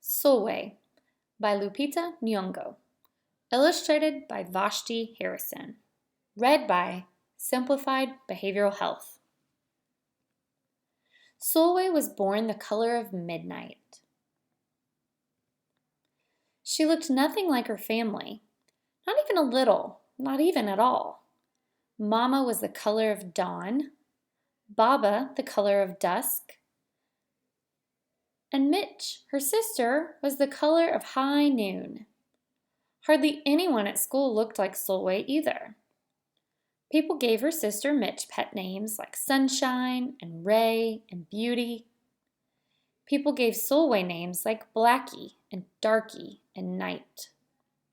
Sulwe by Lupita Nyong'o. Illustrated by Vashti Harrison. Read by Simplified Behavioral Health. Sulwe was born the color of midnight. She looked nothing like her family, not even a little, not even at all. Mama was the color of dawn, Baba the color of dusk, and Mitch, her sister, was the color of high noon. Hardly anyone at school looked like Sulwe either. People gave her sister Mitch pet names like Sunshine and Ray and Beauty. People gave Sulwe names like Blackie and Darky and Night.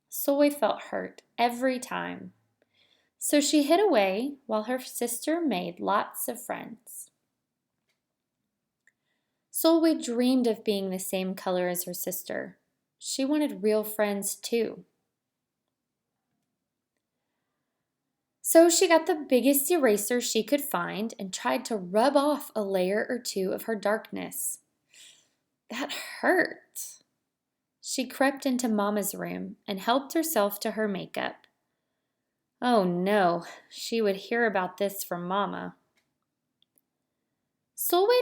Sulwe felt hurt every time, so she hid away while her sister made lots of friends. Sulwe dreamed of being the same color as her sister. She wanted real friends too. So she got the biggest eraser she could find and tried to rub off a layer or two of her darkness. That hurt. She crept into Mama's room and helped herself to her makeup. Oh no, she would hear about this from Mama. Sulwe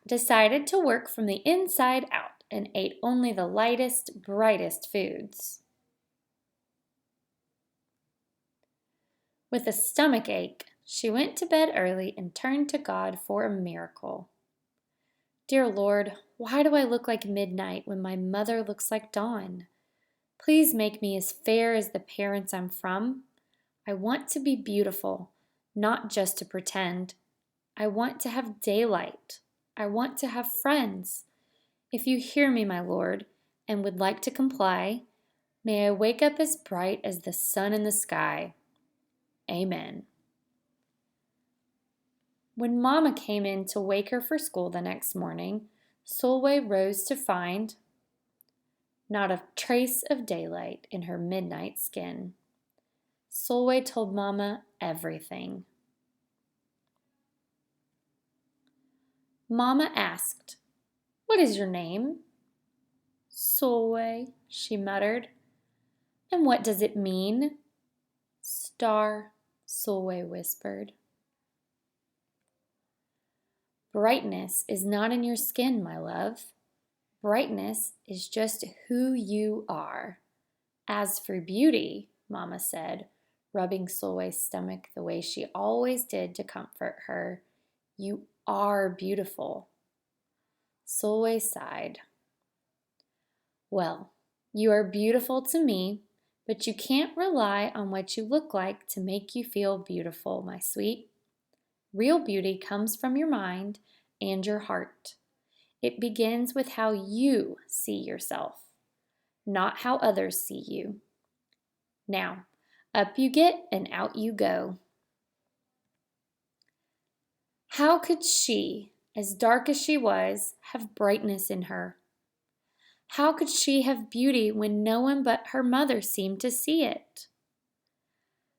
decided to work from the inside out and ate only the lightest, brightest foods. With a stomach ache, she went to bed early and turned to God for a miracle. Dear Lord, why do I look like midnight when my mother looks like dawn? Please make me as fair as the parents I'm from. I want to be beautiful, not just to pretend. I want to have daylight. I want to have friends. If you hear me, my Lord, and would like to comply, may I wake up as bright as the sun in the sky. Amen. When Mama came in to wake her for school the next morning, Sulwe rose to find not a trace of daylight in her midnight skin. Sulwe told Mama everything. Mama asked, "What is your name?" "Sulwe," she muttered. "And what does it mean?" "Star," Sulwe whispered. Brightness is not in your skin, my love. Brightness is just who you are. As for beauty, Mama said, rubbing Sulwe's stomach the way she always did to comfort her, you are beautiful. Sulwe sighed. Well, you are beautiful to me, but you can't rely on what you look like to make you feel beautiful, my sweet. Real beauty comes from your mind and your heart. It begins with how you see yourself, not how others see you. Now, up you get and out you go. How could she, as dark as she was, have brightness in her? How could she have beauty when no one but her mother seemed to see it?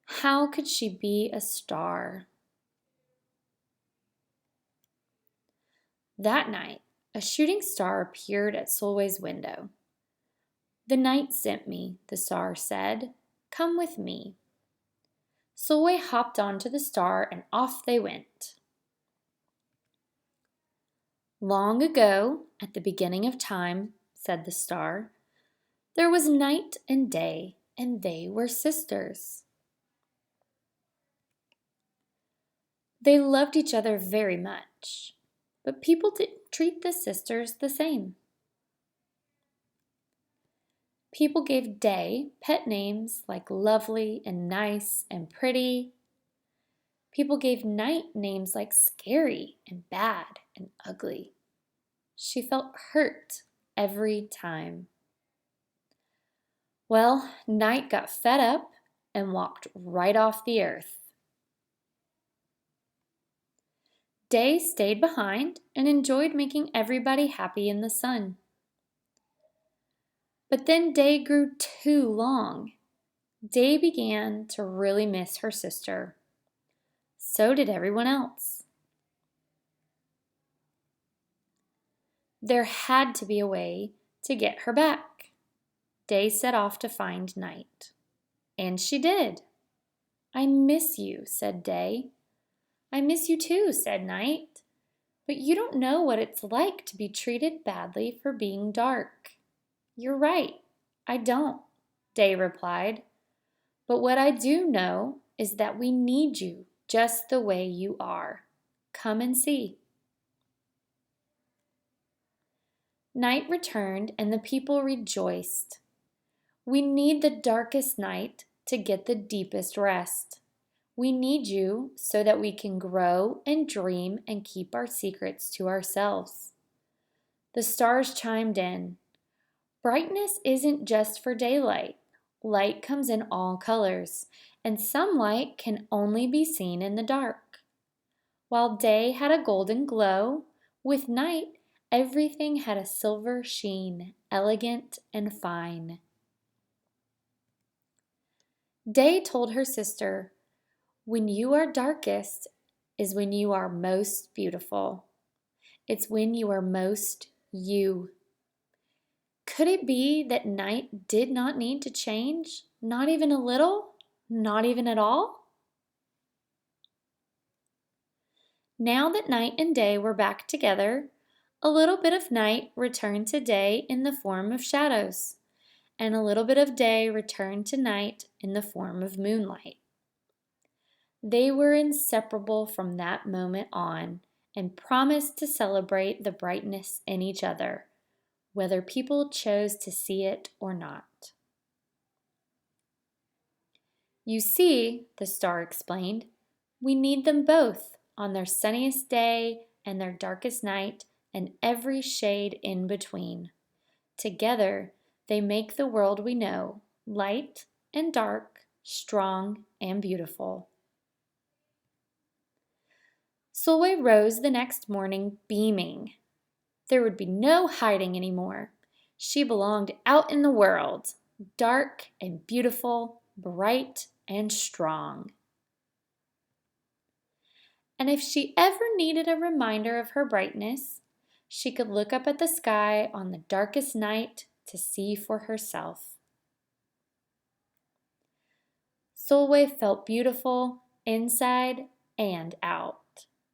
How could she be a star? That night, a shooting star appeared at Sulwe's window. "The night sent me," the star said. "Come with me." Sulwe hopped onto the star and off they went. Long ago, at the beginning of time, said the star, there was night and day, and they were sisters. They loved each other very much, but people didn't treat the sisters the same. People gave Day pet names like lovely and nice and pretty. People gave Night names like scary and bad and ugly. She felt hurt every time. Well, Night got fed up and walked right off the earth. Day stayed behind and enjoyed making everybody happy in the sun. But then Day grew too long. Day began to really miss her sister. So did everyone else. There had to be a way to get her back. Day set off to find Night. And she did. "I miss you," said Day. "I miss you too," said Night. "But you don't know what it's like to be treated badly for being dark." "You're right, I don't," Day replied. "But what I do know is that we need you just the way you are. Come and see." Night returned and the people rejoiced. We need the darkest night to get the deepest rest. We need you so that we can grow and dream and keep our secrets to ourselves. The stars chimed in. Brightness isn't just for daylight. Light comes in all colors, and some light can only be seen in the dark. While day had a golden glow, with night everything had a silver sheen, elegant and fine. Day told her sister, "When you are darkest is when you are most beautiful. It's when you are most you." Could it be that night did not need to change? Not even a little? Not even at all? Now that night and day were back together, a little bit of night returned to day in the form of shadows, and a little bit of day returned to night in the form of moonlight. They were inseparable from that moment on and promised to celebrate the brightness in each other, whether people chose to see it or not. "You see," the star explained, "we need them both on their sunniest day and their darkest night and every shade in between. Together, they make the world we know, light and dark, strong and beautiful." Sulwe rose the next morning beaming. There would be no hiding anymore. She belonged out in the world, dark and beautiful, bright and strong. And if she ever needed a reminder of her brightness, she could look up at the sky on the darkest night to see for herself. Sulwe felt beautiful inside and out.